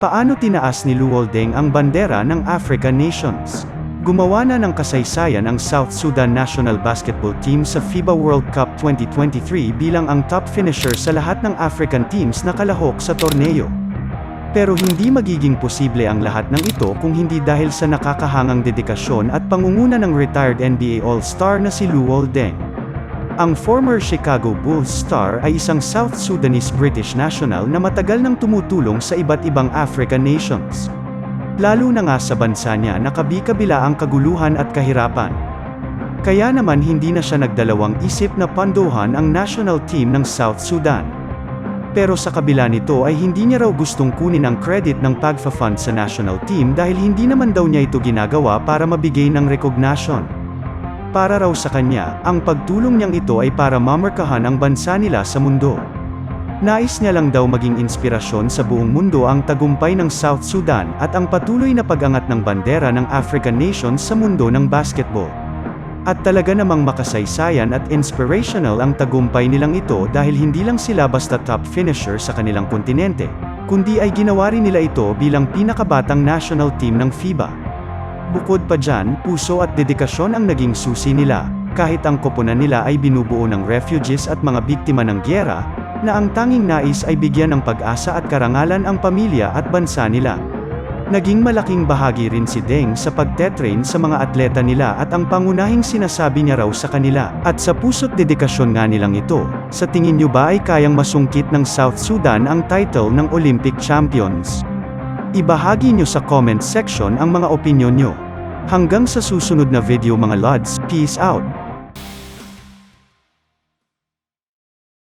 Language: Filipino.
Paano tinaas ni Luol Deng ang bandera ng African nations? Gumawa na ng kasaysayan ang South Sudan National Basketball Team sa FIBA World Cup 2023 bilang ang top finisher sa lahat ng African teams na kalahok sa torneo. Pero hindi magiging posible ang lahat ng ito kung hindi dahil sa nakakahangang dedikasyon at pangunguna ng retired NBA All-Star na si Luol Deng. Ang former Chicago Bulls star ay isang South Sudanese-British national na matagal nang tumutulong sa iba't ibang African nations. Lalo na nga sa bansa niya na kabi-kabila ang kaguluhan at kahirapan. Kaya naman hindi na siya nagdalawang isip na pondohan ang national team ng South Sudan. Pero sa kabila nito ay hindi niya raw gustong kunin ang credit ng pagfa-fund sa national team dahil hindi naman daw niya ito ginagawa para mabigay ng recognition. Para raw sa kanya, ang pagtulong niyang ito ay para mamarkahan ang bansa nila sa mundo. Nais niya lang daw maging inspirasyon sa buong mundo ang tagumpay ng South Sudan at ang patuloy na pag-angat ng bandera ng African nations sa mundo ng basketball. At talaga namang makasaysayan at inspirational ang tagumpay nilang ito dahil hindi lang sila basta top finisher sa kanilang kontinente, kundi ay ginawa rin nila ito bilang pinakabatang national team ng FIBA. Bukod pa dyan, puso at dedikasyon ang naging susi nila, kahit ang koponan nila ay binubuo ng refugees at mga biktima ng gyera, na ang tanging nais ay bigyan ng pag-asa at karangalan ang pamilya at bansa nila. Naging malaking bahagi rin si Deng sa pagtetrain sa mga atleta nila at ang pangunahing sinasabi niya raw sa kanila, at sa puso't dedikasyon nga nilang ito, sa tingin niyo ba ay kayang masungkit ng South Sudan ang title ng Olympic Champions? Ibahagi nyo sa comment section ang mga opinyon nyo. Hanggang sa susunod na video mga Lods, peace out!